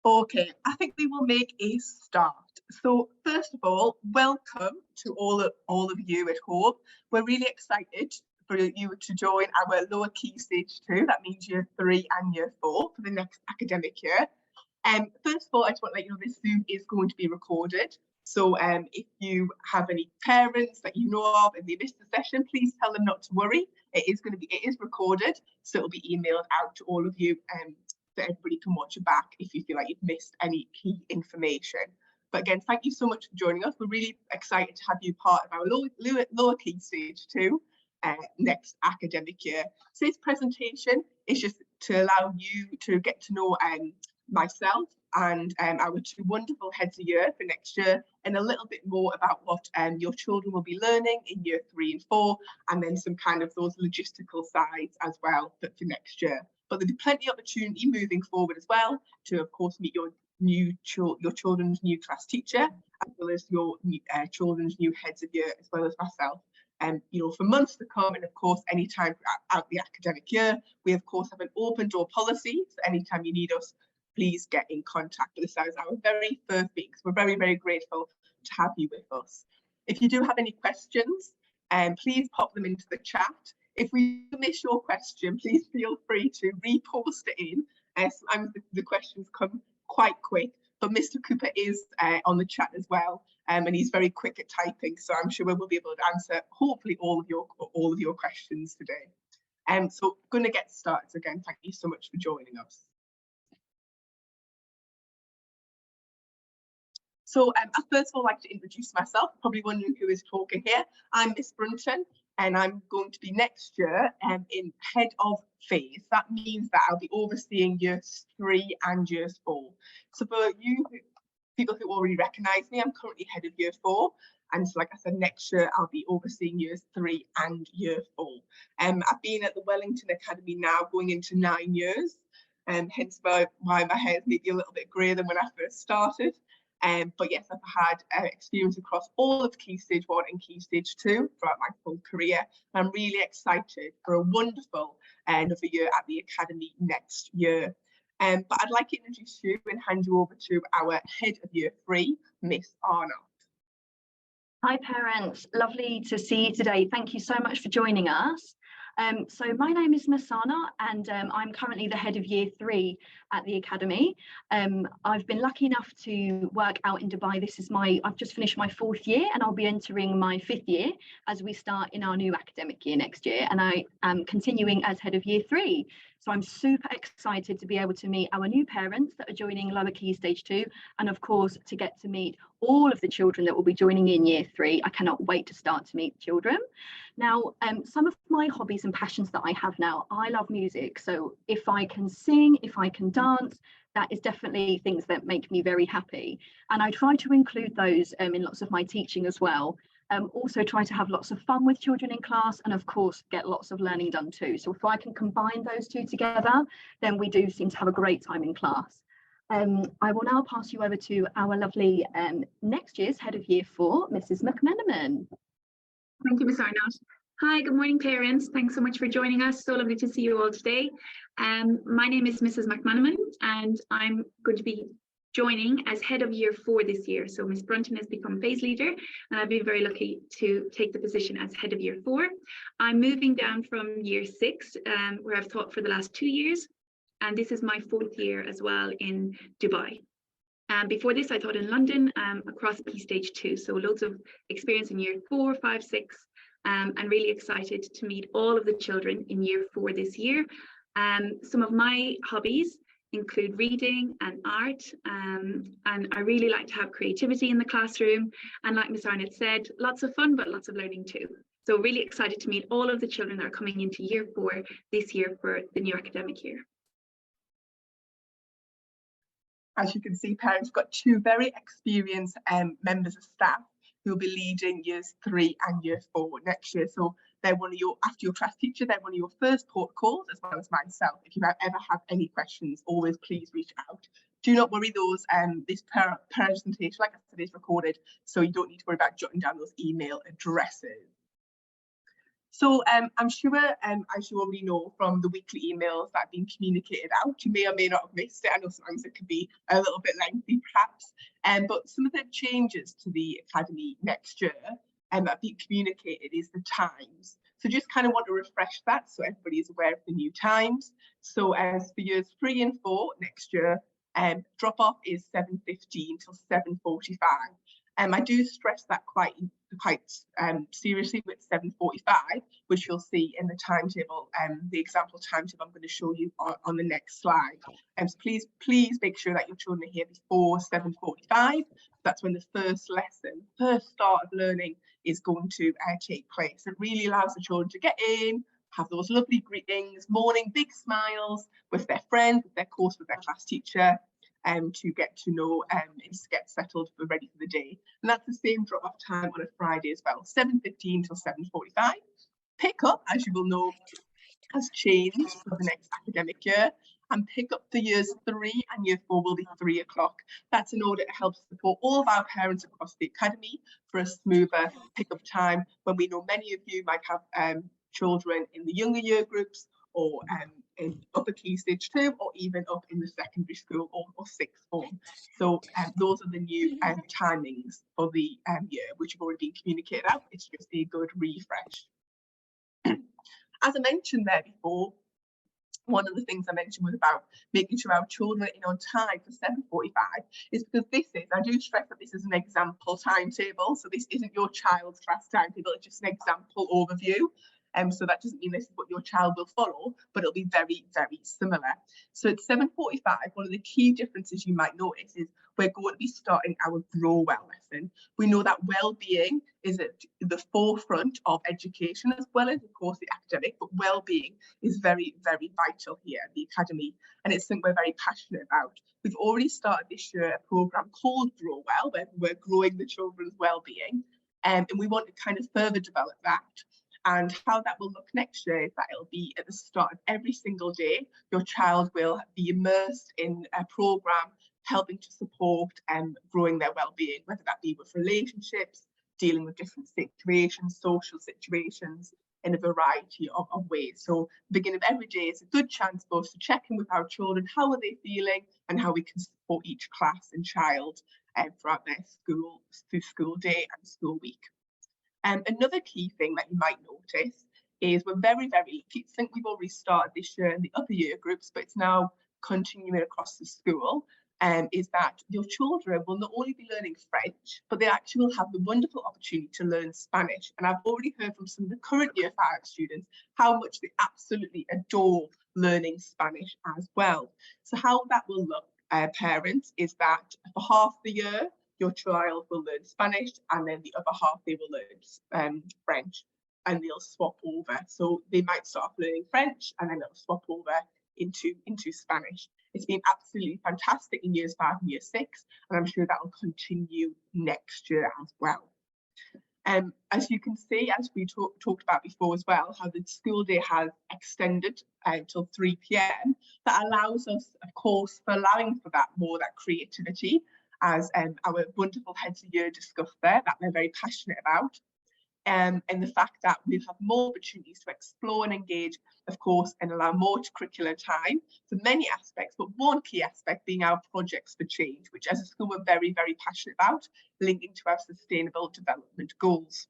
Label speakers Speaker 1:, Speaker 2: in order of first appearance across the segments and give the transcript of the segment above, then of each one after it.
Speaker 1: Okay, I think we will make a start. So first of all, welcome to all of you at home. We're really excited for you to join our lower key stage 2. That means year 3 and year 4 for the next academic year. First of all, I just want to let you know this Zoom is going to be recorded. So if you have any parents that you know of and they missed the session, please tell them not to worry. It is recorded, so it'll be emailed out to all of you so everybody can watch it back if you feel like you've missed any key information. But again, thank you so much for joining us. We're really excited to have you part of our lower key stage 2 next academic year. So this presentation is just to allow you to get to know myself and our 2 wonderful heads of year for next year, and a little bit more about what your children will be learning in year 3 and 4, and then some kind of those logistical sides as well for next year. But there'll be plenty of opportunity moving forward as well to, of course, meet your children's new class teacher, as well as your children's new heads of year, as well as myself. You know, for months to come, and of course, anytime throughout the academic year, we of course have an open door policy. So anytime you need us, please get in contact with us. That is our very first week. So we're very, very grateful to have you with us. If you do have any questions, please pop them into the chat. If we miss your question, please feel free to repost it in. Sometimes the questions come quite quick, but Mr. Cooper is on the chat as well, and he's very quick at typing, so I'm sure we'll be able to answer hopefully all of your questions today. So going to get started. So again, thank you so much for joining us. So I first of all like to introduce myself, probably wondering who is talking here. I'm Miss Brunton, and I'm going to be next year in head of phase. That means that I'll be overseeing years 3 and years 4. So for you people who already recognise me, I'm currently head of year 4. And so, like I said, next year I'll be overseeing years 3 and year 4. I've been at the Wellington Academy now going into 9 years, hence why my hair is maybe a little bit greyer than when I first started. But yes, I've had experience across all of Key Stage 1 and Key Stage 2 throughout my full career. And I'm really excited for a wonderful end of the year at the Academy next year. But I'd like to introduce you and hand you over to our head of year 3, Miss Arnold.
Speaker 2: Hi parents, lovely to see you today. Thank you so much for joining us. So my name is Miss Sana, and I'm currently the head of year 3 at the Academy. I've been lucky enough to work out in Dubai. I've just finished my 4th year, and I'll be entering my 5th year as we start in our new academic year next year. And I am continuing as head of year 3. So I'm super excited to be able to meet our new parents that are joining lower key stage 2, and of course to get to meet all of the children that will be joining in year 3. I cannot wait to start to meet children. Now, some of my hobbies and passions that I have now, I love music. So if I can sing, if I can dance, that is definitely things that make me very happy. And I try to include those in lots of my teaching as well. Also try to have lots of fun with children in class, and of course get lots of learning done too. So if I can combine those 2 together, then we do seem to have a great time in class. I will now pass you over to our lovely next year's head of year 4, Mrs. McMenamin.
Speaker 3: Thank you, Ms. Arnold. Hi, good morning, parents. Thanks so much for joining us. So lovely to see you all today. My name is Mrs. McMenamin, and I'm going to be joining as head of year 4 this year. So Ms. Brunton has become phase leader, and I've been very lucky to take the position as head of year 4. I'm moving down from year 6, where I've taught for the last 2 years, and this is my 4th year as well in Dubai. Before this, I taught in London across Key Stage 2, so loads of experience in year 4, 5, 6, and really excited to meet all of the children in year 4 this year. Some of my hobbies include reading and art, and I really like to have creativity in the classroom, and like Ms. Arnott said, lots of fun but lots of learning too. So really excited to meet all of the children that are coming into year 4 this year for the new academic year.
Speaker 1: As you can see, parents have got 2 very experienced members of staff who will be leading years 3 and year 4 next year. So they're one of your, after your class teacher, they're one of your first port calls, as well as myself. If you ever have any questions, always please reach out. Do not worry, this presentation, like I said, is recorded, so you don't need to worry about jotting down those email addresses. So I'm sure, as you already know from the weekly emails that have been communicated out, you may or may not have missed it. I know sometimes it can be a little bit lengthy, perhaps, but some of the changes to the Academy next year that have been communicated is the times. So just kind of want to refresh that so everybody is aware of the new times. So as for years 3 and 4 next year, drop-off is 7:15 till 7:45. I do stress that quite seriously with 7:45, which you'll see in the timetable, the example timetable I'm going to show you on the next slide. So please make sure that your children are here before 7:45. That's when the first start of learning is going to take place. It really allows the children to get in, have those lovely greetings, morning, big smiles with their friends, with their course, with their class teacher, to get to know and to get settled for ready for the day. And that's the same drop-off time on a Friday as well, 7:15 till 7:45. Pick up, as you will know, has changed for the next academic year, and pick up for years 3 and year 4 will be 3 o'clock. That's in order to help support all of our parents across the academy for a smoother pick-up time, when we know many of you might have children in the younger year groups, or in upper key stage 2, or even up in the secondary school or sixth form. So those are the new timings for the year, which have already been communicated out. It's just a good refresh. As I mentioned there before, one of the things I mentioned was about making sure our children are in on time for 7:45, is because I do stress that this is an example timetable. So this isn't your child's class timetable, it's just an example overview. So that doesn't mean this is what your child will follow, but it'll be very, very similar. So at 7:45, one of the key differences you might notice is we're going to be starting our Grow Well lesson. We know that well-being is at the forefront of education, as well as, of course, the academic, but well-being is very, very vital here at the Academy, and it's something we're very passionate about. We've already started this year a programme called Grow Well, where we're growing the children's well-being, and we want to kind of further develop that. And how that will look next year is that it'll be at the start of every single day. Your child will be immersed in a programme helping to support and growing their well-being, whether that be with relationships, dealing with different situations, social situations, in a variety of ways. So the beginning of every day is a good chance for us to check in with our children. How are they feeling, and how we can support each class and child throughout their school day and school week. Another key thing that you might notice is we're very, very lucky. I think we've already started this year in the upper year groups, but it's now continuing across the school, is that your children will not only be learning French, but they actually will have the wonderful opportunity to learn Spanish. And I've already heard from some of the current year 5 students how much they absolutely adore learning Spanish as well. So how that will look, parents, is that for half the year, your child will learn Spanish, and then the other half they will learn French, and they'll swap over. So they might start off learning French, and then they'll swap over into Spanish. It's been absolutely fantastic in years 5 and year 6, and I'm sure that will continue next year as well. As you can see, as we talked about before as well, how the school day has extended until 3 p.m. That allows us, of course, for allowing for that creativity, as our wonderful heads of year discussed there, that we're very passionate about. And the fact that we'll have more opportunities to explore and engage, of course, and allow more curricular time for many aspects, but one key aspect being our projects for change, which as a school we're very, very passionate about, linking to our sustainable development goals.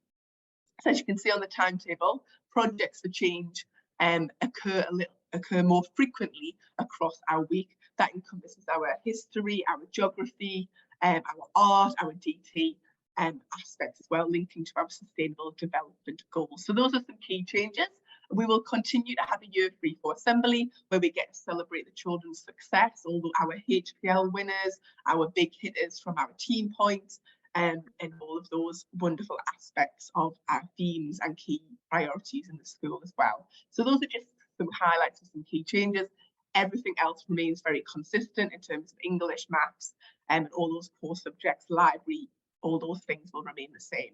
Speaker 1: So as you can see on the timetable, projects for change occur more frequently across our week. That encompasses our history, our geography, our art, our DT aspects as well, linking to our sustainable development goals. So those are some key changes. We will continue to have a year 3-4 assembly where we get to celebrate the children's success, all our HPL winners, our big hitters from our team points, and all of those wonderful aspects of our themes and key priorities in the school as well. So those are just some highlights of some key changes. Everything else remains very consistent in terms of English, maths, and all those core subjects, library, all those things will remain the same.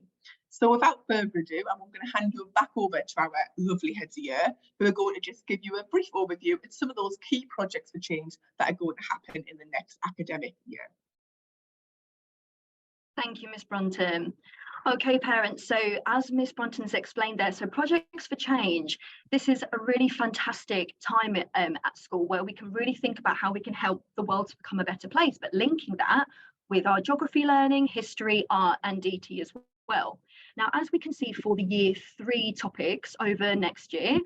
Speaker 1: So without further ado, I'm going to hand you back over to our lovely heads of year, who are going to just give you a brief overview of some of those key projects for change that are going to happen in the next academic year.
Speaker 2: Thank you, Ms. Brunton. Okay, parents, so as Miss Brunton's explained there, so Projects for Change, this is a really fantastic time at school where we can really think about how we can help the world to become a better place, but linking that with our geography learning, history, art and DT as well. Now, as we can see for the year 3 topics over next year,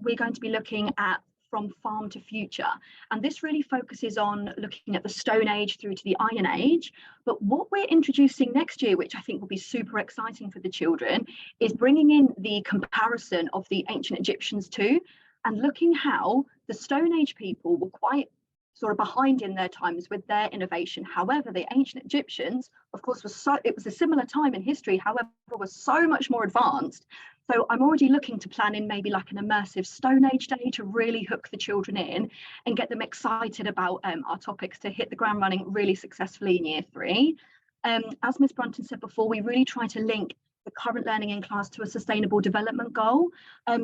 Speaker 2: we're going to be looking at From Farm to Future. And this really focuses on looking at the Stone Age through to the Iron Age. But what we're introducing next year, which I think will be super exciting for the children, is bringing in the comparison of the ancient Egyptians too, and looking how the Stone Age people were quite sort of behind in their times with their innovation. However, the ancient Egyptians, of course, it was a similar time in history, however, was so much more advanced. So I'm already looking to plan in maybe like an immersive Stone Age day to really hook the children in and get them excited about our topics to hit the ground running really successfully in year 3. As Ms. Brunton said before, we really try to link the current learning in class to a sustainable development goal.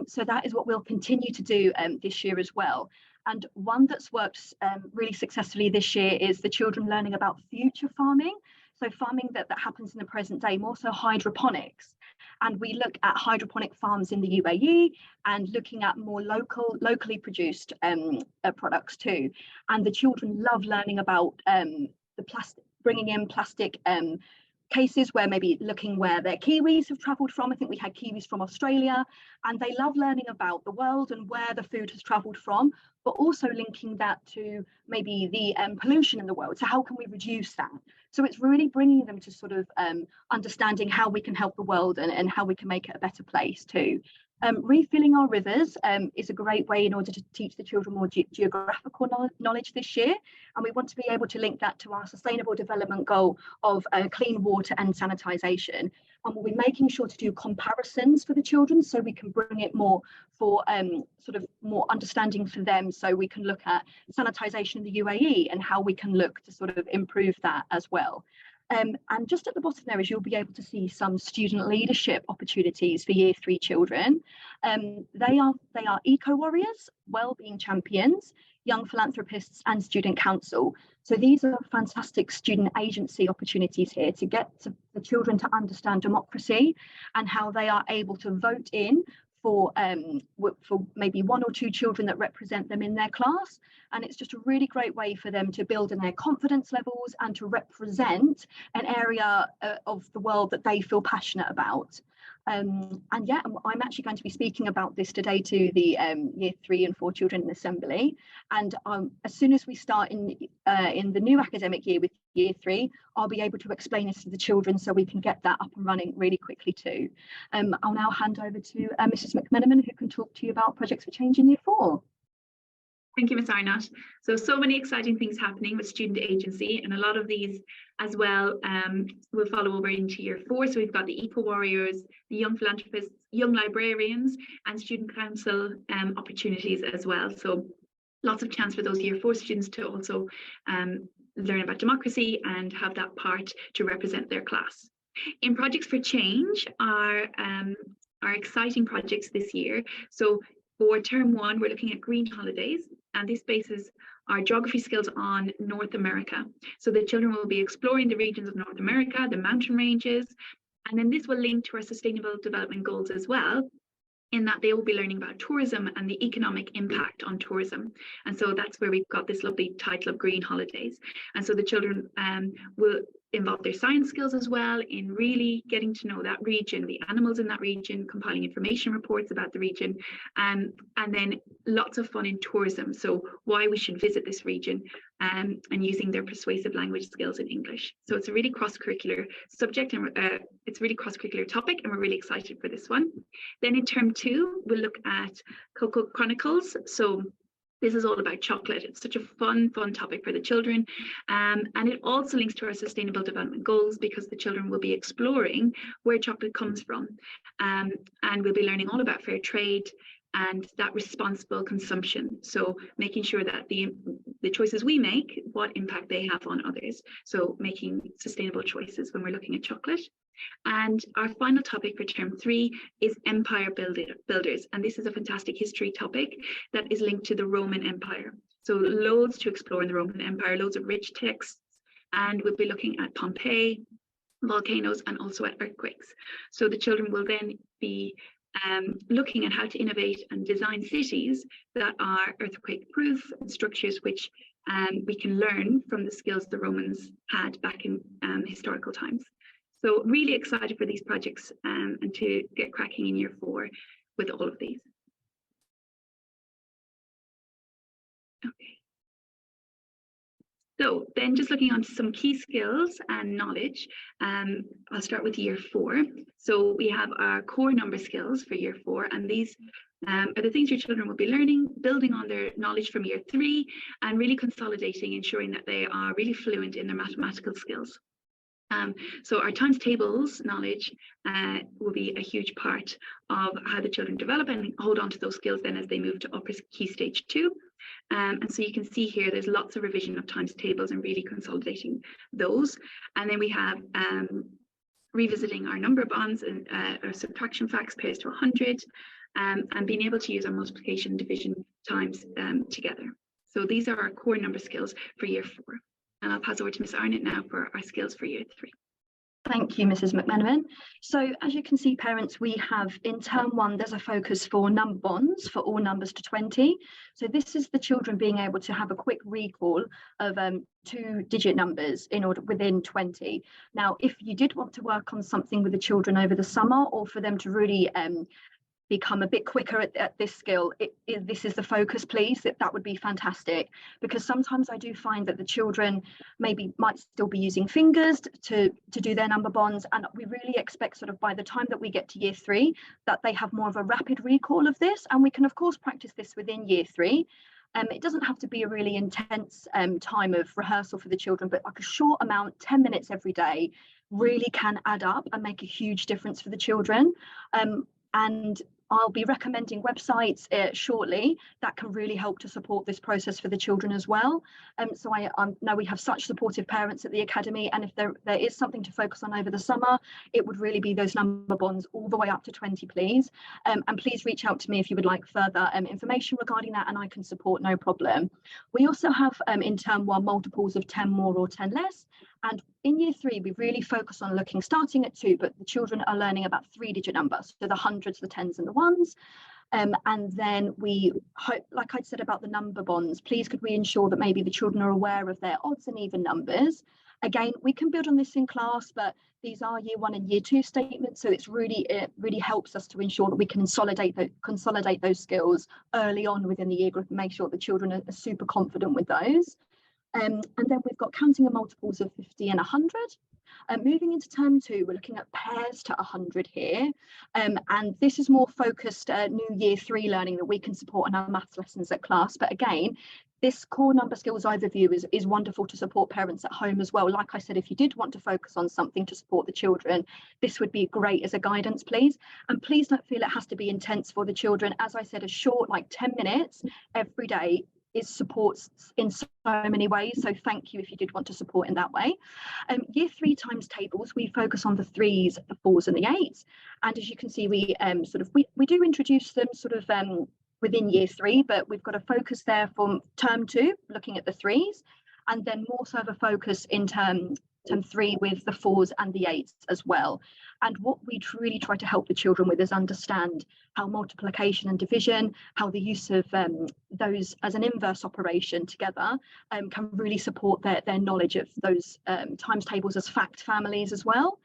Speaker 2: So that is what we'll continue to do this year as well. And one that's worked really successfully this year is the children learning about future farming. So farming that happens in the present day, more so hydroponics. And we look at hydroponic farms in the UAE and looking at more locally produced products too. And the children love learning about the plastic, bringing in plastic cases where maybe looking where their kiwis have travelled from. I think we had kiwis from Australia, and they love learning about the world and where the food has travelled from, but also linking that to maybe the pollution in the world. So how can we reduce that? So it's really bringing them to sort of understanding how we can help the world and how we can make it a better place too. Refilling our rivers is a great way in order to teach the children more geographical knowledge this year. And we want to be able to link that to our sustainable development goal of clean water and sanitisation. And we'll be making sure to do comparisons for the children so we can bring it more for sort of more understanding for them. So we can look at sanitisation in the UAE and how we can look to sort of improve that as well. And just at the bottom there is you'll be able to see some student leadership opportunities for year 3 children. They are eco warriors, wellbeing champions, young philanthropists and student council. So these are fantastic student agency opportunities here to get the children to understand democracy and how they are able to vote in for maybe 1 or 2 children that represent them in their class. And it's just a really great way for them to build in their confidence levels and to represent an area of the world that they feel passionate about. And yeah, I'm actually going to be speaking about this today to the year 3 and 4 children in assembly. And as soon as we start in the new academic year with year 3, I'll be able to explain this to the children so we can get that up and running really quickly too. I'll now hand over to Mrs. McMenamin, who can talk to you about Projects for Change in year 4.
Speaker 3: Thank you, Ms. Arnott. So many exciting things happening with student agency, and a lot of these as well will follow over into year 4. So we've got the eco warriors, the young philanthropists, young librarians, and student council opportunities as well. So lots of chance for those year 4 students to also learn about democracy and have that part to represent their class. In Projects for Change are exciting projects this year. So for term 1, we're looking at green holidays, and this bases our geography skills on North America. So the children will be exploring the regions of North America, the mountain ranges, and then this will link to our sustainable development goals as well, in that they will be learning about tourism and the economic impact on tourism. And so that's where we've got this lovely title of Green Holidays. And so the children will involve their science skills as well in really getting to know that region, the animals in that region, compiling information reports about the region, and then lots of fun in tourism. So why we should visit this region and using their persuasive language skills in English. So it's a really cross-curricular subject, and it's a really cross-curricular topic, and we're really excited for this one. Then in term 2, we'll look at Cocoa Chronicles. So this is all about chocolate. It's such a fun topic for the children. And it also links to our sustainable development goals, because the children will be exploring where chocolate comes from. And we'll be learning all about fair trade and that responsible consumption. So making sure that the choices we make, what impact they have on others. So making sustainable choices when we're looking at chocolate. And our final topic for term 3 is Empire Builders. And this is a fantastic history topic that is linked to the Roman Empire. So loads to explore in the Roman Empire, loads of rich texts. And we'll be looking at Pompeii, volcanoes, and also at earthquakes. So the children will then be looking at how to innovate and design cities that are earthquake proof, and structures which we can learn from the skills the Romans had back in historical times. So really excited for these projects and to get cracking in year 4 with all of these. Okay. So then just looking on some key skills and knowledge, I'll start with year 4. So we have our core number skills for year 4, and these are the things your children will be learning, building on their knowledge from year 3, and really consolidating, ensuring that they are really fluent in their mathematical skills. So our times tables knowledge will be a huge part of how the children develop and hold on to those skills then as they move to upper key stage 2. And so you can see here there's lots of revision of times tables and really consolidating those. And then we have revisiting our number bonds and our subtraction facts, pairs to 100, and being able to use our multiplication division times together. So these are our core number skills for year 4. And I'll pass over to Miss Arnott now for our skills for year 3.
Speaker 2: Thank you, Mrs. McManaman. So as you can see, parents, we have in term 1, there's a focus for number bonds for all numbers to 20. So this is the children being able to have a quick recall of 2-digit numbers in order within 20. Now, if you did want to work on something with the children over the summer, or for them to really become a bit quicker at this skill, this is the focus, please. That would be fantastic, because sometimes I do find that the children might still be using fingers to do their number bonds, and we really expect sort of by the time that we get to year 3 that they have more of a rapid recall of this, and we can of course practice this within year 3. It doesn't have to be a really intense time of rehearsal for the children, but like a short amount, 10 minutes every day, really can add up and make a huge difference for the children. And I'll be recommending websites shortly that can really help to support this process for the children as well. So I know we have such supportive parents at the Academy, and if there is something to focus on over the summer, it would really be those number bonds all the way up to 20, please. And please reach out to me if you would like further information regarding that, and I can support, no problem. We also have in term 1 multiples of 10 more or 10 less. And in year 3, we really focus on looking, starting at 2, but the children are learning about 3-digit numbers, so the hundreds, the tens and the ones. And then we hope, like I said about the number bonds, please could we ensure that maybe the children are aware of their odds and even numbers. Again, we can build on this in class, but these are year 1 and year 2 statements, so it really helps us to ensure that we can consolidate those skills early on within the year group and make sure the children are super confident with those. And then we've got counting and multiples of 50 and 100. Moving into term 2, we're looking at pairs to 100 here. And this is more focused new year 3 learning that we can support in our maths lessons at class. But again, this core number skills overview is wonderful to support parents at home as well. Like I said, if you did want to focus on something to support the children, this would be great as a guidance, please. And please don't feel it has to be intense for the children. As I said, a short, like 10 minutes every day supports in so many ways, so thank you if you did want to support in that way. Year 3 times tables, we focus on the 3s, the 4s and the 8s, and as you can see we we do introduce them sort of within year 3, but we've got a focus there from term 2 looking at the 3s, and then more so of a focus in term 3 with the 4s and the 8s as well. And what we really try to help the children with is understand how multiplication and division, how the use of those as an inverse operation together can really support their knowledge of those times tables as fact families as well.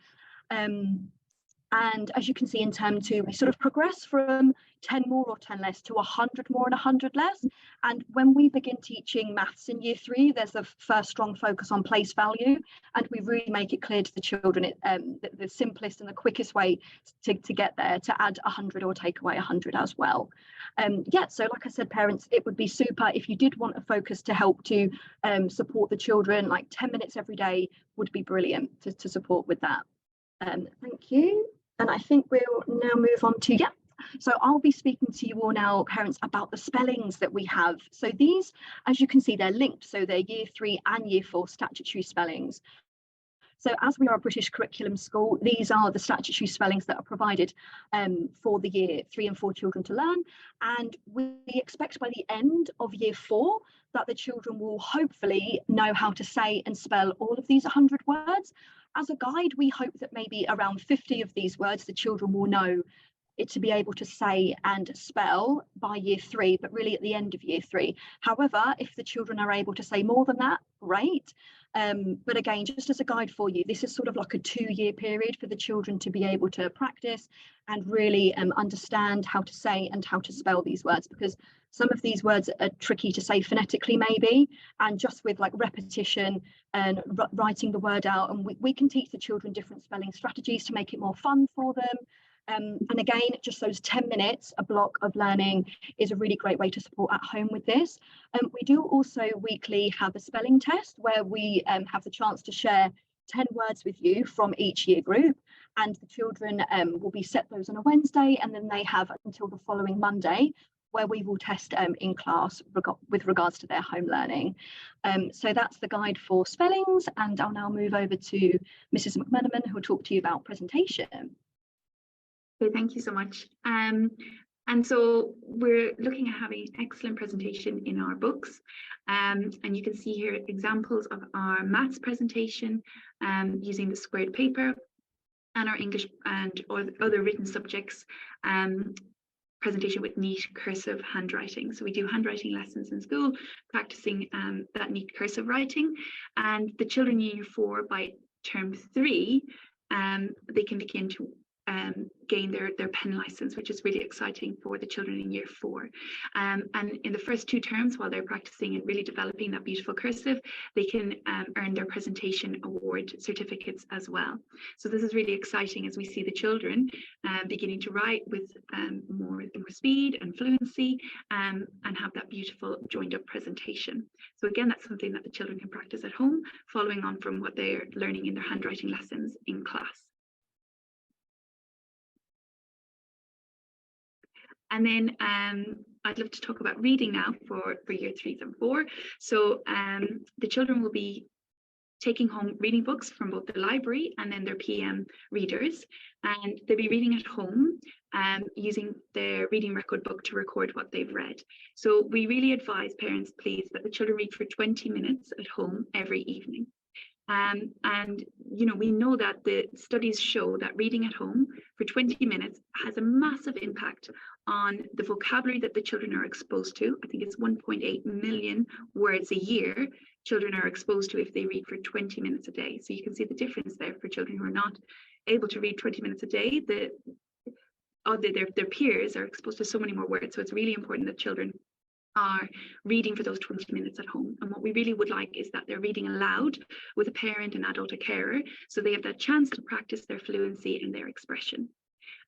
Speaker 2: And as you can see in term 2, we sort of progress from 10 more or 10 less to 100 more and 100 less. And when we begin teaching maths in year 3, there's a first strong focus on place value. And we really make it clear to the children the simplest and the quickest way to get there, to add 100 or take away 100 as well. Yeah, so like I said, parents, it would be super if you did want a focus to help to support the children, like 10 minutes every day would be brilliant to support with that. Thank you. And I think we'll now move on to, so I'll be speaking to you all now, parents, about the spellings that we have. So these, as you can see, they're linked. So they're year 3 and year 4 statutory spellings. So as we are a British curriculum school, these are the statutory spellings that are provided for the year 3 and 4 children to learn. And we expect by the end of year 4 that the children will hopefully know how to say and spell all of these 100 words. as a guide, we hope that maybe around 50 of these words the children will know it to be able to say and spell by year 3, but really at the end of year 3. However, if the children are able to say more than that, great. But again, just as a guide for you, this is sort of like a 2-year period for the children to be able to practice and really understand how to say and how to spell these words, because some of these words are tricky to say phonetically maybe, and just with like repetition and writing the word out, and we can teach the children different spelling strategies to make it more fun for them. And again, just those 10 minutes, a block of learning is a really great way to support at home with this. We do also weekly have a spelling test where we have the chance to share 10 words with you from each year group, and the children will be set those on a Wednesday, and then they have until the following Monday where we will test in class with regards to their home learning. So that's the guide for spellings, and I'll now move over to Mrs. McMenamin, who will talk to you about presentation.
Speaker 3: Okay, thank you so much. And so we're looking at having excellent presentation in our books. And you can see here examples of our maths presentation using the squared paper, and our English and or other written subjects presentation with neat cursive handwriting. So we do handwriting lessons in school, practicing that neat cursive writing. And the children in year 4 by term 3, they can begin to gain their pen license, which is really exciting for the children in year 4. And in the first 2 terms, while they're practicing and really developing that beautiful cursive, they can earn their presentation award certificates as well. So this is really exciting as we see the children beginning to write with more speed and fluency, and have that beautiful joined up presentation. So again, that's something that the children can practice at home, following on from what they're learning in their handwriting lessons in class. And then I'd love to talk about reading now for year 3s and 4. So the children will be taking home reading books from both the library and then their PM readers, and they'll be reading at home using their reading record book to record what they've read. So we really advise parents, please, that the children read for 20 minutes at home every evening. And you know, we know that the studies show that reading at home for 20 minutes has a massive impact on the vocabulary that the children are exposed to. I think it's 1.8 million words a year children are exposed to if they read for 20 minutes a day. So you can see the difference there for children who are not able to read 20 minutes a day. Their peers are exposed to so many more words. So it's really important that children are reading for those 20 minutes at home. And what we really would like is that they're reading aloud with a parent, an adult, a carer, so they have that chance to practice their fluency and their expression.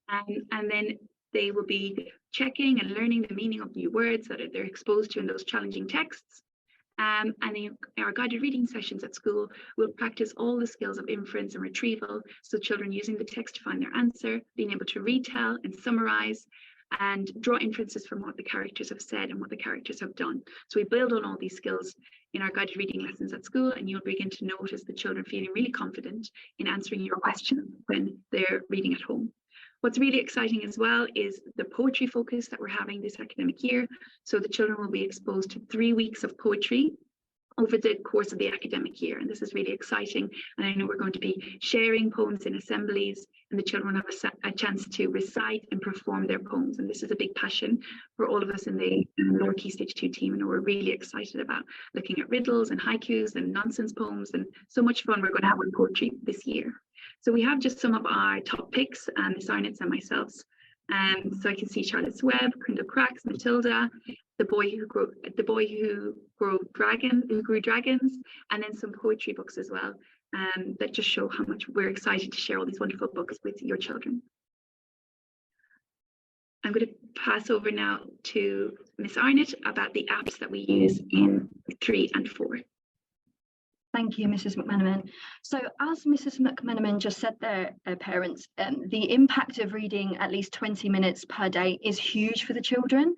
Speaker 3: And then they will be checking and learning the meaning of new words that they're exposed to in those challenging texts. And in our guided reading sessions at school, we'll practice all the skills of inference and retrieval. So children using the text to find their answer, being able to retell and summarize, and draw inferences from what the characters have said and what the characters have done. So we build on all these skills in our guided reading lessons at school, and you'll begin to notice the children feeling really confident in answering your questions when they're reading at home. What's really exciting as well is the poetry focus that we're having this academic year. So the children will be exposed to 3 weeks of poetry over the course of the academic year, and this is really exciting. And I know we're going to be sharing poems in assemblies, and the children will have a chance to recite and perform their poems. And this is a big passion for all of us in the lower key stage 2 team, and we're really excited about looking at riddles and haikus and nonsense poems, and so much fun we're going to have with poetry this year. So we have just some of our top picks, Miss Arnott's and myself's. So I can see Charlotte's Web, Crindle Cracks, Matilda, the boy who grew dragons, and then some poetry books as well, that just show how much we're excited to share all these wonderful books with your children. I'm going to pass over now to Miss Arnott about the apps that we use in 3 and 4.
Speaker 2: Thank you, Mrs. McMenamin. So as Mrs. McMenamin just said there, parents, the impact of reading at least 20 minutes per day is huge for the children.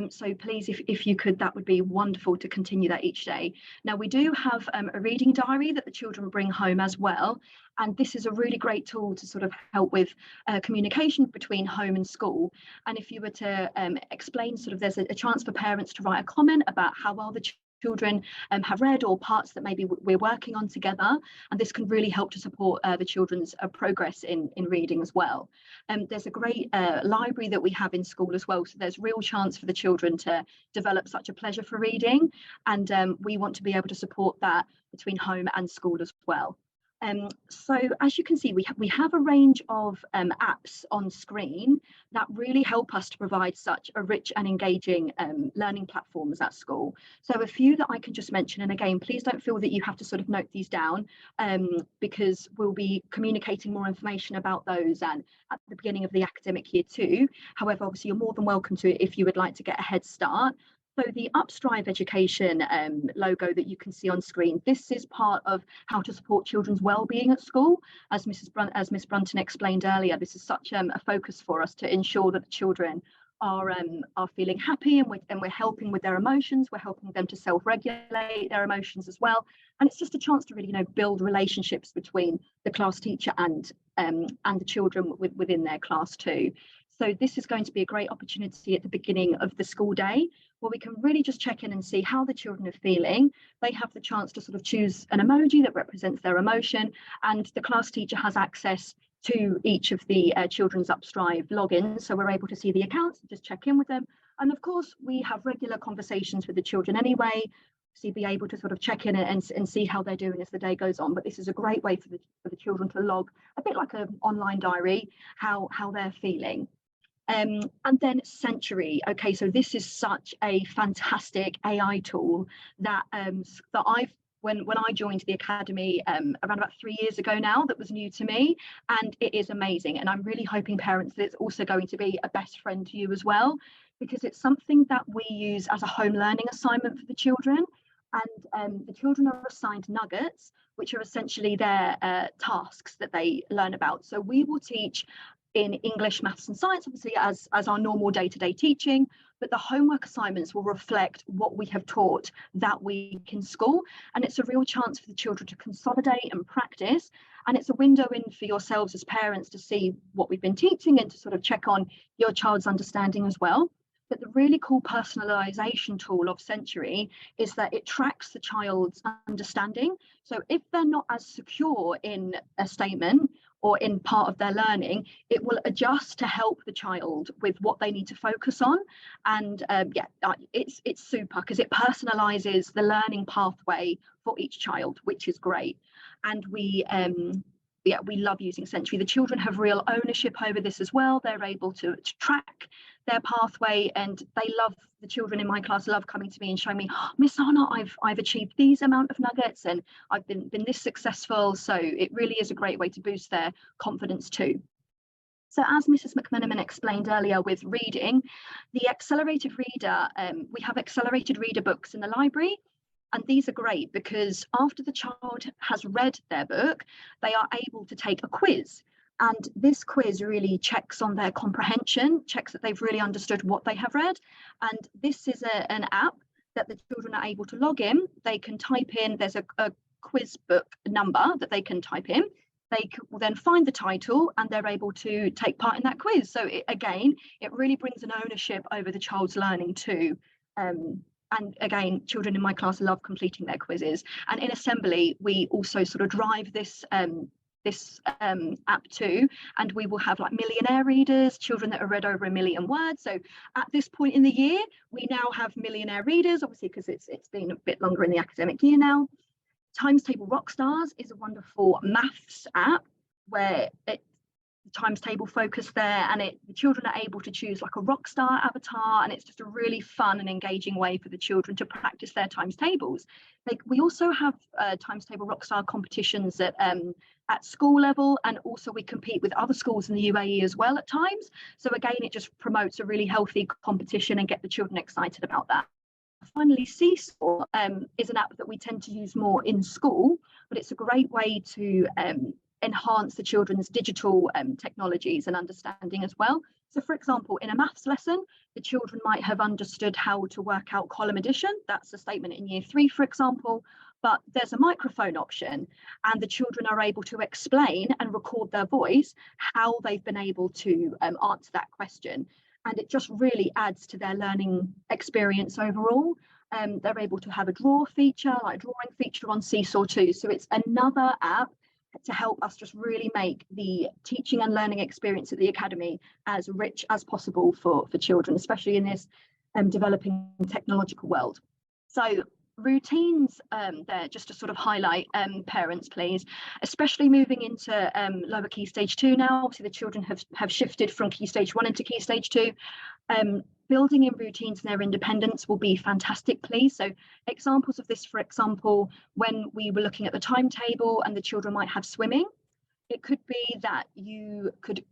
Speaker 2: So please, if you could, that would be wonderful to continue that each day. Now, we do have a reading diary that the children bring home as well. And this is a really great tool to sort of help with communication between home and school. And if you were to explain, sort of, there's a chance for parents to write a comment about how well the children have read, or parts that maybe we're working on together, and this can really help to support the children's progress in reading as well. There's a great library that we have in school as well, so there's real chance for the children to develop such a pleasure for reading, and we want to be able to support that between home and school as well. So as you can see, we have a range of apps on screen that really help us to provide such a rich and engaging learning platforms at school. So a few that I can just mention, and again, please don't feel that you have to sort of note these down, because we'll be communicating more information about those and at the beginning of the academic year too. However, obviously you're more than welcome to if you would like to get a head start. So the Upstrive Education logo that you can see on screen, this is part of how to support children's well-being at school. As Miss Brunton explained earlier, this is such a focus for us to ensure that the children are feeling happy, and we're helping with their emotions. We're helping them to self-regulate their emotions as well. And it's just a chance to really, build relationships between the class teacher and the children within their class too. So this is going to be a great opportunity at the beginning of the school day, where we can really just check in and see how the children are feeling. They have the chance to sort of choose an emoji that represents their emotion, and the class teacher has access to each of the children's Upstrive logins, so we're able to see the accounts and just check in with them. And of course, we have regular conversations with the children anyway, so be able to sort of check in and see how they're doing as the day goes on. But this is a great way for the children to log, a bit like an online diary, how they're feeling. And then Century. Okay, so this is such a fantastic AI tool that when I joined the academy around about 3 years ago now, that was new to me, and it is amazing. And I'm really hoping, parents, that it's also going to be a best friend to you as well, because it's something that we use as a home learning assignment for the children. And the children are assigned nuggets, which are essentially their tasks that they learn about. So we will teach in English, maths and science, obviously as our normal day-to-day teaching, but the homework assignments will reflect what we have taught that week in school. And it's a real chance for the children to consolidate and practice. And it's a window in for yourselves as parents to see what we've been teaching and to sort of check on your child's understanding as well. But the really cool personalization tool of Century is that it tracks the child's understanding. So if they're not as secure in a statement or in part of their learning, it will adjust to help the child with what they need to focus on. And it's super, because it personalizes the learning pathway for each child, which is great. And we love using Century. The children have real ownership over this as well. They're able to track their pathway, and the children in my class love coming to me and showing me, oh, Miss Anna, I've achieved these amount of nuggets and I've been this successful. So it really is a great way to boost their confidence too. So as Mrs. McMenamin explained earlier with reading, the accelerated reader, we have accelerated reader books in the library. And these are great because after the child has read their book, they are able to take a quiz. And this quiz really checks on their comprehension, checks that they've really understood what they have read. And this is an app that the children are able to log in. They can type in, there's a quiz book number that they can type in. They will then find the title and they're able to take part in that quiz. So it really brings an ownership over the child's learning too. And again, children in my class love completing their quizzes. And in assembly, we also sort of drive this app too, and we will have like millionaire readers, children that have read over 1 million words. So at this point in the year, we now have millionaire readers, obviously because it's been a bit longer in the academic year now. Times Table Rockstars is a wonderful maths app where the times table focus there, and the children are able to choose like a rock star avatar, and it's just a really fun and engaging way for the children to practice their times tables. We also have times table rockstar competitions at school level, and also we compete with other schools in the UAE as well at times. So again, it just promotes a really healthy competition and get the children excited about that. Finally, Seesaw is an app that we tend to use more in school, but it's a great way to enhance the children's digital technologies and understanding as well. So for example, in a maths lesson, the children might have understood how to work out column addition. That's a statement in year 3, for example, but there's a microphone option and the children are able to explain and record their voice how they've been able to answer that question. And it just really adds to their learning experience overall. They're able to have a draw feature, like drawing feature on Seesaw too. So it's another app to help us just really make the teaching and learning experience at the Academy as rich as possible for children, especially in this developing technological world. So routines there, just to sort of highlight, parents please, especially moving into lower key stage 2 now. Obviously the children have shifted from key stage 1 into key stage 2. Building in routines and their independence will be fantastic, please. So examples of this, for example, when we were looking at the timetable and the children might have swimming, it could be that you could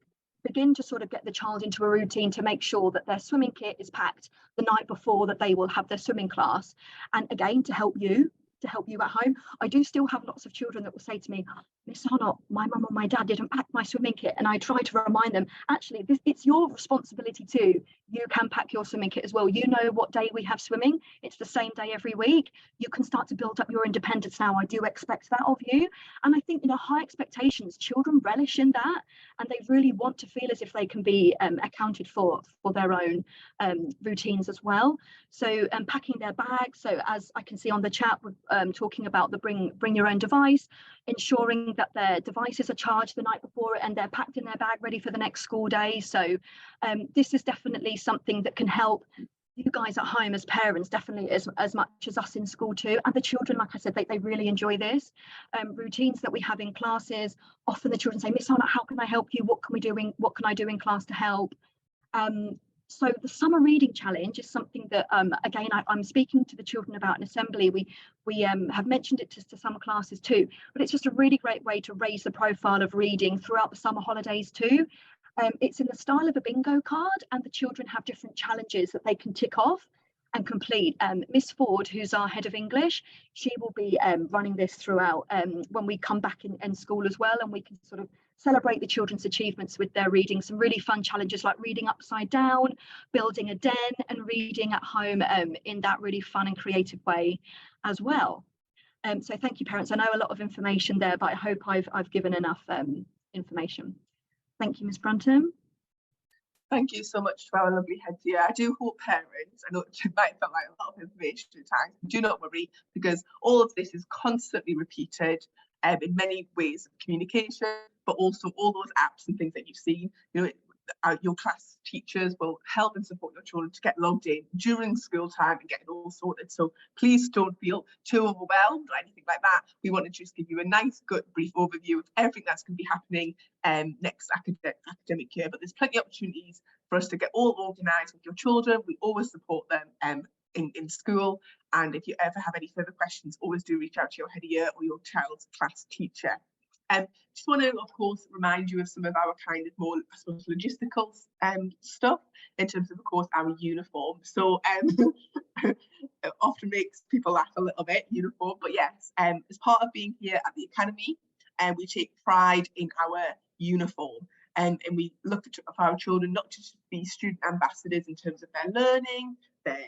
Speaker 2: begin to sort of get the child into a routine to make sure that their swimming kit is packed the night before that they will have their swimming class. And again, to help you at home, I do still have lots of children that will say to me, Miss Arnott, my mum or my dad didn't pack my swimming kit. And I try to remind them, actually, it's your responsibility too. You can pack your swimming kit as well. You know what day we have swimming. It's the same day every week. You can start to build up your independence now. I do expect that of you. And I think, high expectations, children relish in that, and they really want to feel as if they can be accounted for their own routines as well. So packing their bags. So as I can see on the chat, we're talking about the bring your own device, ensuring that their devices are charged the night before and they're packed in their bag ready for the next school day. So this is definitely something that can help you guys at home as parents, definitely as much as us in school too. And the children, like I said, they really enjoy this. Routines that we have in classes, often the children say, Miss Anna, how can I help you? What can I do in class to help? So the summer reading challenge is something that, again, I'm speaking to the children about in assembly. We have mentioned it to some classes too, but it's just a really great way to raise the profile of reading throughout the summer holidays too. It's in the style of a bingo card, and the children have different challenges that they can tick off and complete. Miss Ford, who's our head of English, she will be running this throughout when we come back in school as well, and we can sort of celebrate the children's achievements with their reading. Some really fun challenges like reading upside down, building a den, and reading at home in that really fun and creative way as well. So thank you, parents. I know a lot of information there, but I hope I've given enough information. Thank you, Ms. Brunton.
Speaker 1: Thank you so much to our lovely head here. I do hope parents, I know it might feel like a lot of information at times, but do not worry, because all of this is constantly repeated in many ways of communication, but also all those apps and things that you've seen. Your class teachers will help and support your children to get logged in during school time and get it all sorted. So please don't feel too overwhelmed or anything like that. We want to just give you a nice, good, brief overview of everything that's going to be happening next academic year. But there's plenty of opportunities for us to get all organised with your children. We always support them in school. And if you ever have any further questions, always do reach out to your head of year or your child's class teacher. Just want to, of course, remind you of some of our kind of more, I suppose, logistical stuff in terms of course, our uniform. So it often makes people laugh a little bit, uniform, but yes, as part of being here at the Academy, we take pride in our uniform. And we look at our children not just to be student ambassadors in terms of their learning, their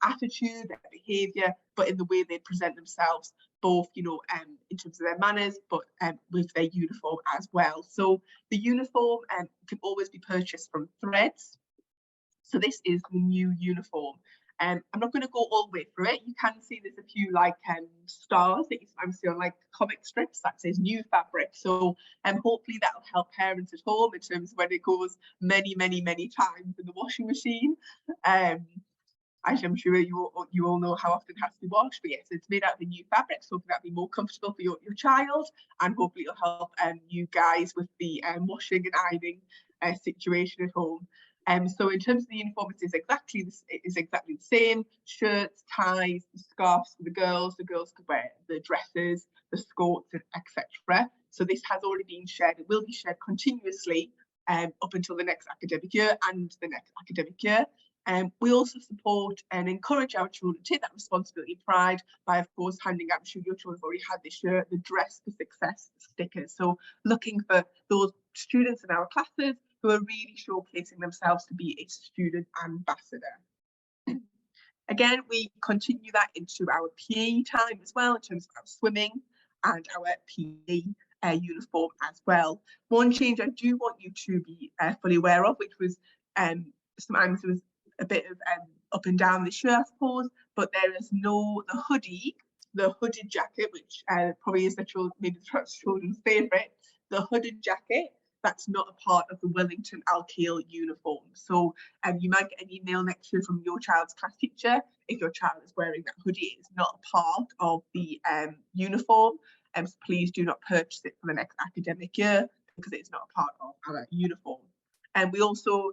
Speaker 1: attitude, their behaviour, but in the way they present themselves, both, in terms of their manners, but with their uniform as well. So the uniform can always be purchased from Threads. So this is the new uniform. I'm not going to go all the way through it. You can see there's a few like stars that you sometimes see on like comic strips that says new fabric. So hopefully that'll help parents at home in terms of when it goes many times in the washing machine. As I'm sure you all know how often it has to be washed, but yes, it's made out of a new fabric, so hopefully that'll be more comfortable for your child, and hopefully it'll help you guys with the washing and ironing situation at home. So in terms of the uniform, it is exactly the same. Shirts, ties, scarves for the girls. The girls could wear the dresses, the skirts, etc. So this has already been shared. It will be shared continuously up until the next academic year and the next academic year. We also support and encourage our children to take that responsibility and pride by, of course, handing out, I'm sure your children have already had this year, the Dress for Success stickers. So looking for those students in our classes who are really showcasing themselves to be a student ambassador. Again, we continue that into our PE time as well, in terms of our swimming and our PE uniform as well. One change I do want you to be fully aware of, which was sometimes there was a bit of up and down the shirt, I suppose, but there is no, the hooded jacket, which probably is maybe the children's favourite, the hooded jacket, that's not a part of the Wellington LKL uniform. So you might get an email next year from your child's class teacher if your child is wearing that hoodie. It's not a part of the uniform, so please do not purchase it for the next academic year because it's not a part of our uniform. And we also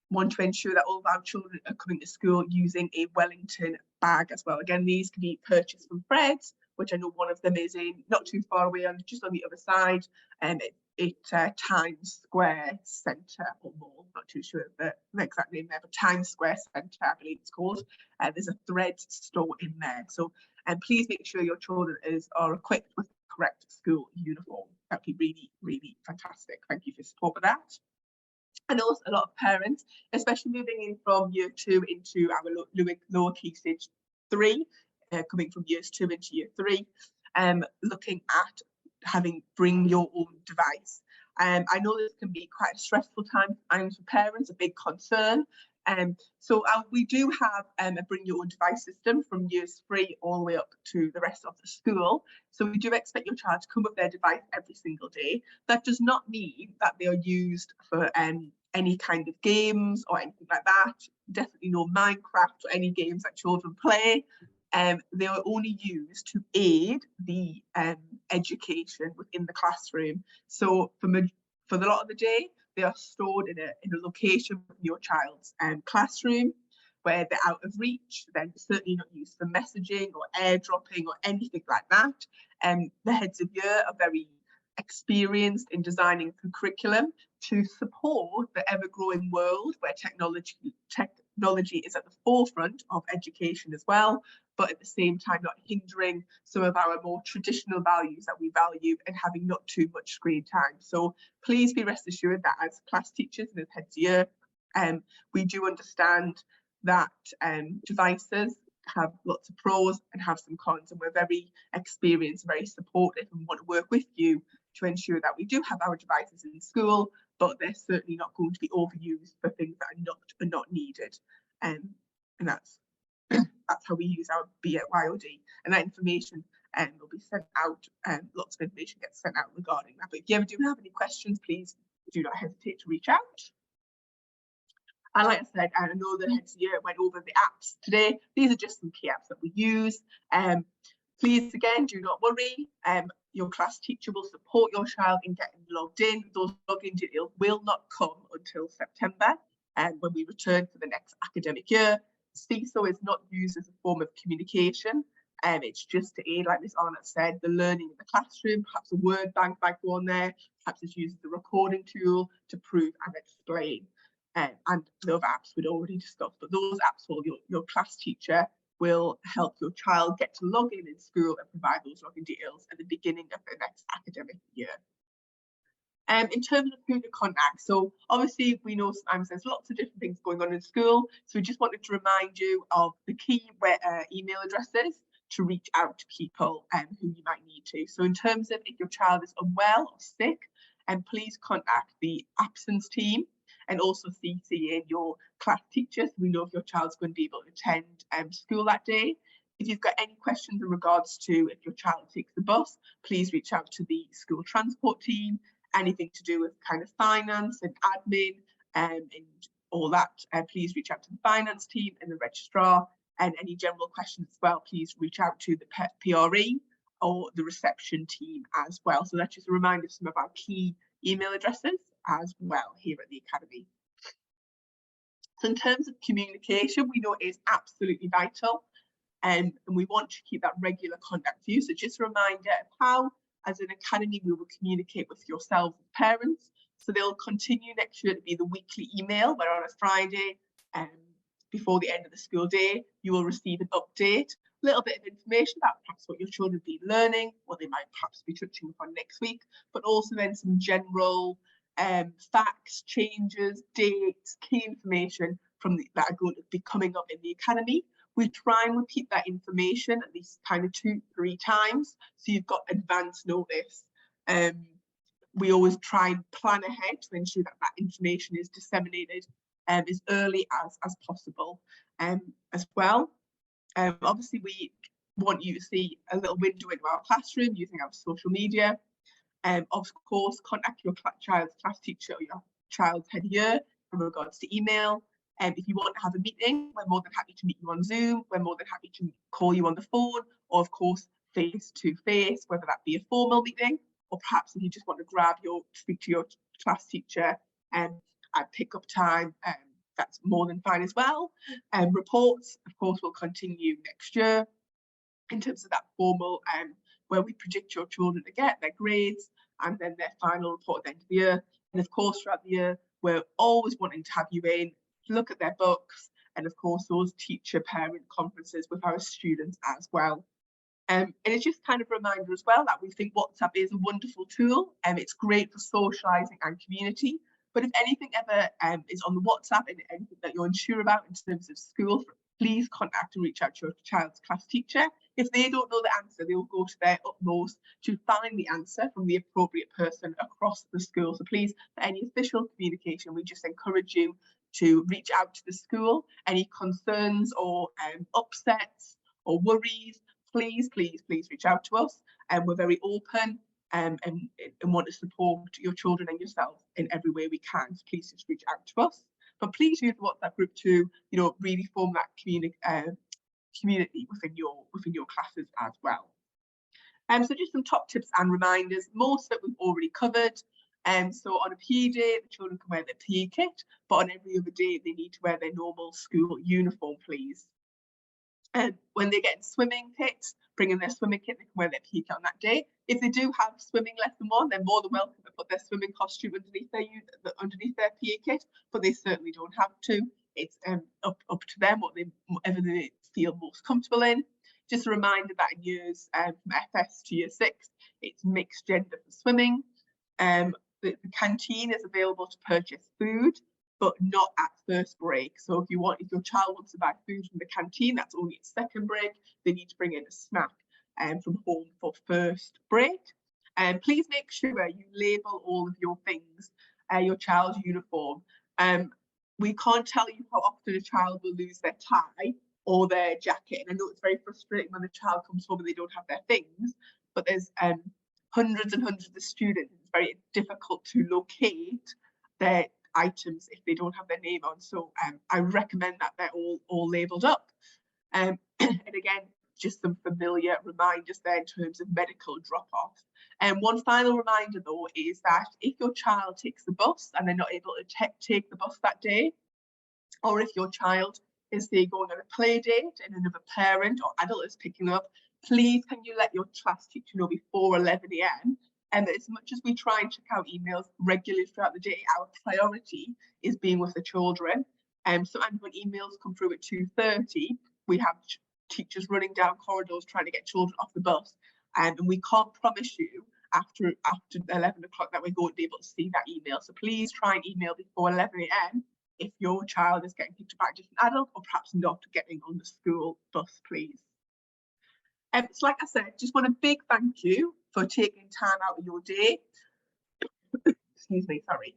Speaker 1: want to ensure that all of our children are coming to school using a Wellington bag as well. Again, these can be purchased from Fred's, which I know one of them is in not too far away, just on the other side, Times Square Centre or Mall, not too sure of the exact name there, but Times Square Centre, I believe it's called. There's a Threads store in there. So please make sure your children are equipped with the correct school uniform. That'd be really, really fantastic. Thank you for support with that. And also a lot of parents, especially moving in from year 2 into our lower key stage 3, coming from years 2 into year 3, looking at bring your own device. I know this can be quite a stressful time for parents, a big concern. So we do have a bring your own device system from years 3 all the way up to the rest of the school. So we do expect your child to come with their device every single day. That does not mean that they are used for any kind of games or anything like that. Definitely no Minecraft or any games that children play. They are only used to aid the education within the classroom. So for the lot of the day, they are stored in a location in your child's classroom where they're out of reach. They're certainly not used for messaging or airdropping or anything like that. The heads of year are very experienced in designing the curriculum to support the ever-growing world where technology is at the forefront of education as well, but at the same time not hindering some of our more traditional values that we value and having not too much screen time. So please be rest assured that as class teachers and as heads of year, we do understand that devices have lots of pros and have some cons, and we're very experienced, very supportive, and want to work with you to ensure that we do have our devices in school, but they're certainly not going to be overused for things that are not needed. And that's how we use our BYOD, and that information will be sent out. Lots of information gets sent out regarding that. But if you ever do have any questions, please do not hesitate to reach out. And like I said, I know the heads of year went over the apps today. These are just some key apps that we use. Please, again, do not worry. Your class teacher will support your child in getting logged in. Those login details will not come until September, when we return for the next academic year. CISO is not used as a form of communication. It's just to aid, like Ms. Arnott said, the learning in the classroom. Perhaps a word bank might go on there. Perhaps it's used as a recording tool to prove and explain. And the other apps we'd already discussed, but those apps will, your class teacher will help your child get to log in school and provide those login details at the beginning of the next academic year. In terms of who to contact, so obviously we know sometimes there's lots of different things going on in school, so we just wanted to remind you of the key email addresses to reach out to people who you might need to. So in terms of if your child is unwell or sick, please contact the absence team, and also CC in your class teacher so we know if your child's going to be able to attend school that day. If you've got any questions in regards to if your child takes the bus, please reach out to the school transport team. Anything to do with kind of finance and admin and all that, please reach out to the finance team and the registrar. And any general questions as well, please reach out to the PRE or the reception team as well. So that's just a reminder of some of our key email addresses as well here at the Academy. So in terms of communication, we know it is absolutely vital, and we want to keep that regular contact with you. So just a reminder of how, as an Academy, we will communicate with yourselves as parents. So they'll continue next year to be the weekly email, where on a Friday, before the end of the school day, you will receive an update, a little bit of information about perhaps what your children have been learning, what they might perhaps be touching upon next week, but also then some general facts, changes, dates, key information that are going to be coming up in the Academy. We try and repeat that information at least kind of 2-3 times, so you've got advance notice. We always try and plan ahead to ensure that that information is disseminated as early as possible as well. Obviously, we want you to see a little window into our classroom using our social media. Of course, contact your child's class teacher or your child's head year in regards to email. If you want to have a meeting, we're more than happy to meet you on Zoom. We're more than happy to call you on the phone, or of course, face-to-face, whether that be a formal meeting, or perhaps if you just want to speak to your class teacher at pick-up time, that's more than fine as well. Reports, of course, will continue next year in terms of that formal, where we predict your children to get their grades and then their final report at the end of the year. And of course, throughout the year, we're always wanting to have you in, look at their books, and of course, those teacher-parent conferences with our students as well. And it's just kind of a reminder as well that we think WhatsApp is a wonderful tool, and it's great for socialising and community. But if anything ever is on the WhatsApp and anything that you're unsure about in terms of school, please contact and reach out to your child's class teacher. If they don't know the answer, they will go to their utmost to find the answer from the appropriate person across the school. So please, for any official communication, we just encourage you to reach out to the school. Any concerns or upsets or worries, please reach out to us. And we're very open and want to support your children and yourself in every way we can. So please just reach out to us. But please use the WhatsApp group to, really form that community within your classes as well. So just some top tips and reminders. Most of it we've already covered. So on a PE day, the children can wear their PE kit, but on every other day, they need to wear their normal school uniform, please. And when they get swimming kits, bring in their swimming kit, they can wear their PE kit on that day. If they do have swimming lesson one, they're more than welcome to put their swimming costume underneath their PE kit, but they certainly don't have to. It's up to them, whatever they feel most comfortable in. Just a reminder that in years from FS to year 6, it's mixed gender for swimming. The canteen is available to purchase food, but not at first break. So if your child wants to buy food from the canteen, that's only at second break. They need to bring in a snack from home for first break. And please make sure you label all of your things, your child's uniform. We can't tell you how often a child will lose their tie or their jacket. And I know it's very frustrating when the child comes home and they don't have their things, but there's hundreds and hundreds of students. It's very difficult to locate their items if they don't have their name on. So I recommend that they're all labelled up. And again, just some familiar reminders there in terms of medical drop-off. And one final reminder though is that if your child takes the bus and they're not able to take the bus that day, or if your child is say going on a play date and another parent or adult is picking up, please can you let your class teacher know before 11 AM? And as much as we try and check out emails regularly throughout the day, our priority is being with the children. Sometimes when emails come through at 2:30, we have teachers running down corridors trying to get children off the bus. And we can't promise you after 11 o'clock that we're going to be able to see that email. So please try and email before 11 AM if your child is getting picked up by a different adult or perhaps not getting on the school bus, please. So like I said, just want a big thank you for taking time out of your day. Excuse me, sorry.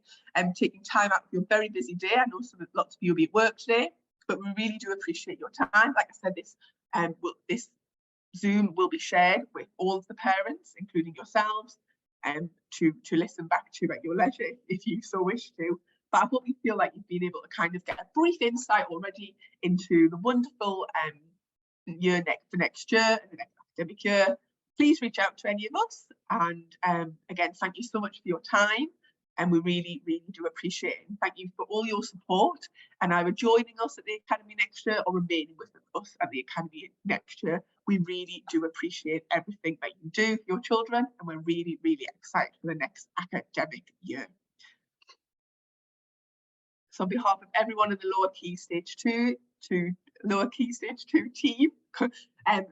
Speaker 1: Taking time out of your very busy day. I know lots of you will be at work today, but we really do appreciate your time. Like I said, this Zoom will be shared with all of the parents, including yourselves, to listen back to at your leisure if you so wish to. But I hope you feel like you've been able to kind of get a brief insight already into the wonderful year for next year and the next academic year. Please reach out to any of us. And again, thank you so much for your time. And we really, really do appreciate it. And thank you for all your support and either joining us at the Academy next year or remaining with us at the Academy next year. We really do appreciate everything that you do for your children. And we're really, really excited for the next academic year. So on behalf of everyone in the Lower Key Stage 2 team,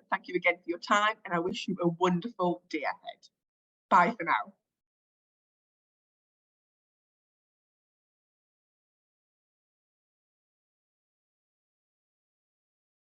Speaker 1: thank you again for your time and I wish you a wonderful day ahead. Bye for now.